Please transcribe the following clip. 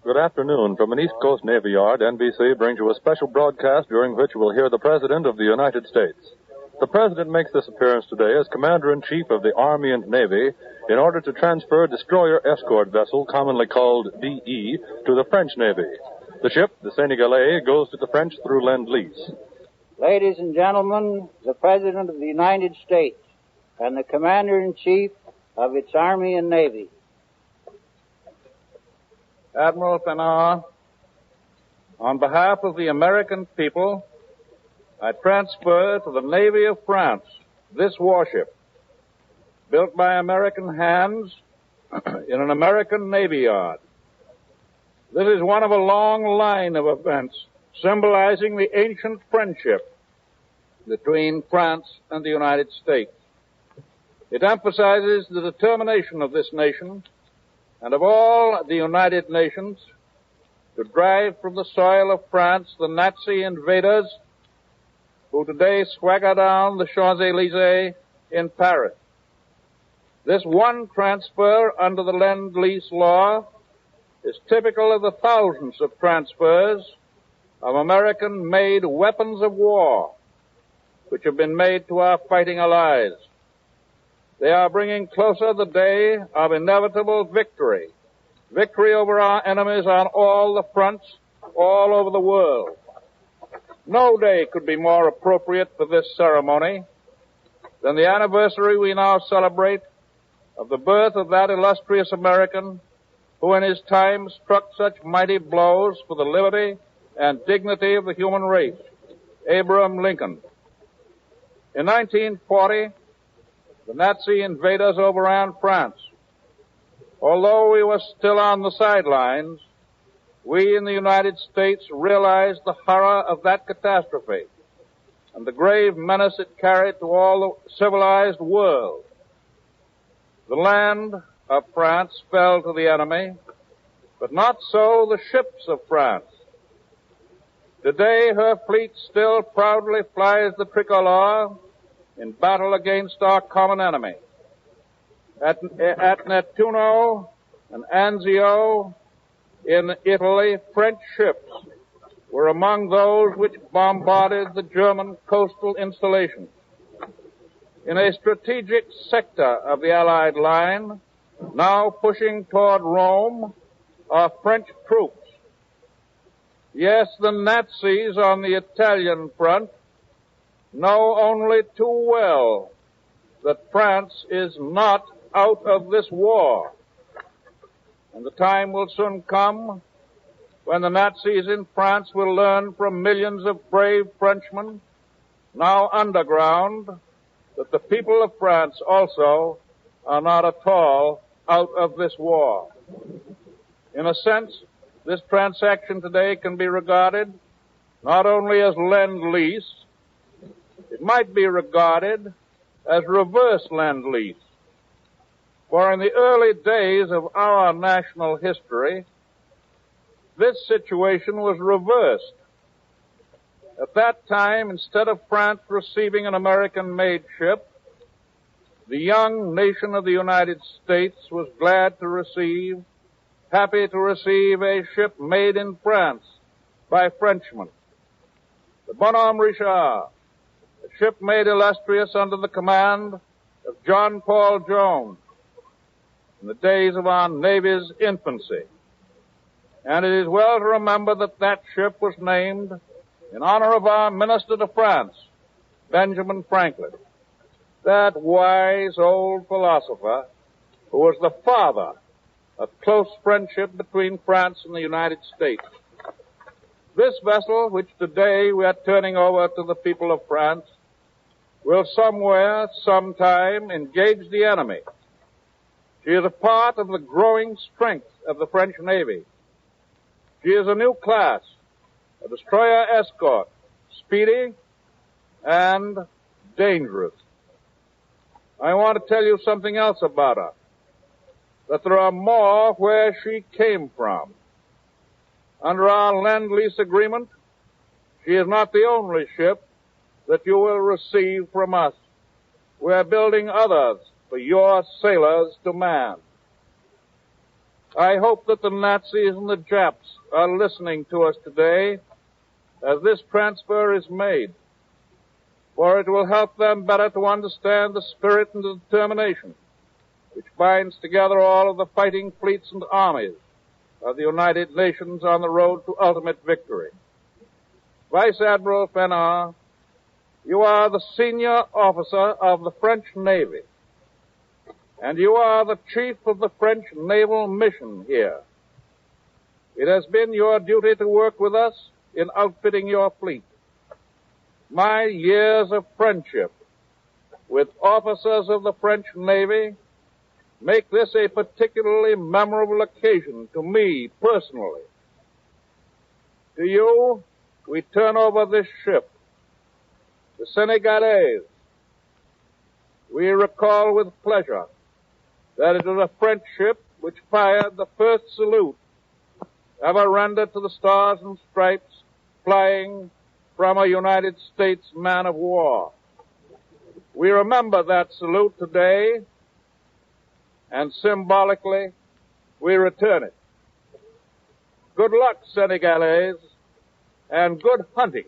Good afternoon. From an East Coast Navy yard, NBC brings you a special broadcast during which you will hear the President of the United States. The President makes this appearance today as Commander-in-Chief of the Army and Navy in order to transfer a destroyer escort vessel, commonly called DE, to the French Navy. The ship, the Senegalais, goes to the French through Lend-Lease. Ladies and gentlemen, the President of the United States and the Commander-in-Chief of its Army and Navy. Admiral Fenard, on behalf of the American people, I transfer to the Navy of France this warship, built by American hands in an American Navy yard. This is one of a long line of events symbolizing the ancient friendship between France and the United States. It emphasizes the determination of this nation and of all the United Nations to drive from the soil of France the Nazi invaders who today swagger down the Champs-Élysées in Paris. This one transfer under the Lend-Lease law is typical of the thousands of transfers of American-made weapons of war which have been made to our fighting allies. They are bringing closer the day of inevitable victory. Victory over our enemies on all the fronts, all over the world. No day could be more appropriate for this ceremony than the anniversary we now celebrate of the birth of that illustrious American who in his time struck such mighty blows for the liberty and dignity of the human race, Abraham Lincoln. In 1940, the Nazi invaders overran France. Although we were still on the sidelines, we in the United States realized the horror of that catastrophe and the grave menace it carried to all the civilized world. The land of France fell to the enemy, but not so the ships of France. Today her fleet still proudly flies the tricolor in battle against our common enemy. At Nettuno and Anzio in Italy, French ships were among those which bombarded the German coastal installations. In a strategic sector of the Allied line, now pushing toward Rome, are French troops. Yes, the Nazis on the Italian front know only too well that France is not out of this war. And the time will soon come when the Nazis in France will learn from millions of brave Frenchmen, now underground, that the people of France also are not at all out of this war. In a sense, this transaction today can be regarded not only as Lend-Lease, it might be regarded as reverse Lend-Lease. For in the early days of our national history, this situation was reversed. At that time, instead of France receiving an American-made ship, the young nation of the United States was glad to receive, happy to receive a ship made in France by Frenchmen. The Bonhomme Richard, a ship made illustrious under the command of John Paul Jones in the days of our Navy's infancy. And it is well to remember that that ship was named in honor of our Minister to France, Benjamin Franklin, that wise old philosopher who was the father of close friendship between France and the United States. This vessel, which today we are turning over to the people of France, will somewhere, sometime, engage the enemy. She is a part of the growing strength of the French Navy. She is a new class, a destroyer escort, speedy and dangerous. I want to tell you something else about her, that there are more where she came from. Under our Lend-Lease agreement, she is not the only ship that you will receive from us. We are building others for your sailors to man. I hope that the Nazis and the Japs are listening to us today as this transfer is made, for it will help them better to understand the spirit and the determination which binds together all of the fighting fleets and armies of the United Nations on the road to ultimate victory. Vice Admiral Fenard, you are the senior officer of the French Navy, and you are the chief of the French naval mission here. It has been your duty to work with us in outfitting your fleet. My years of friendship with officers of the French Navy make this a particularly memorable occasion to me personally. To you, we turn over this ship, the Senegalais. We recall with pleasure that it was a French ship which fired the first salute ever rendered to the Stars and Stripes flying from a United States man of war. We remember that salute today, and symbolically, we return it. Good luck, Senegalais, and good hunting.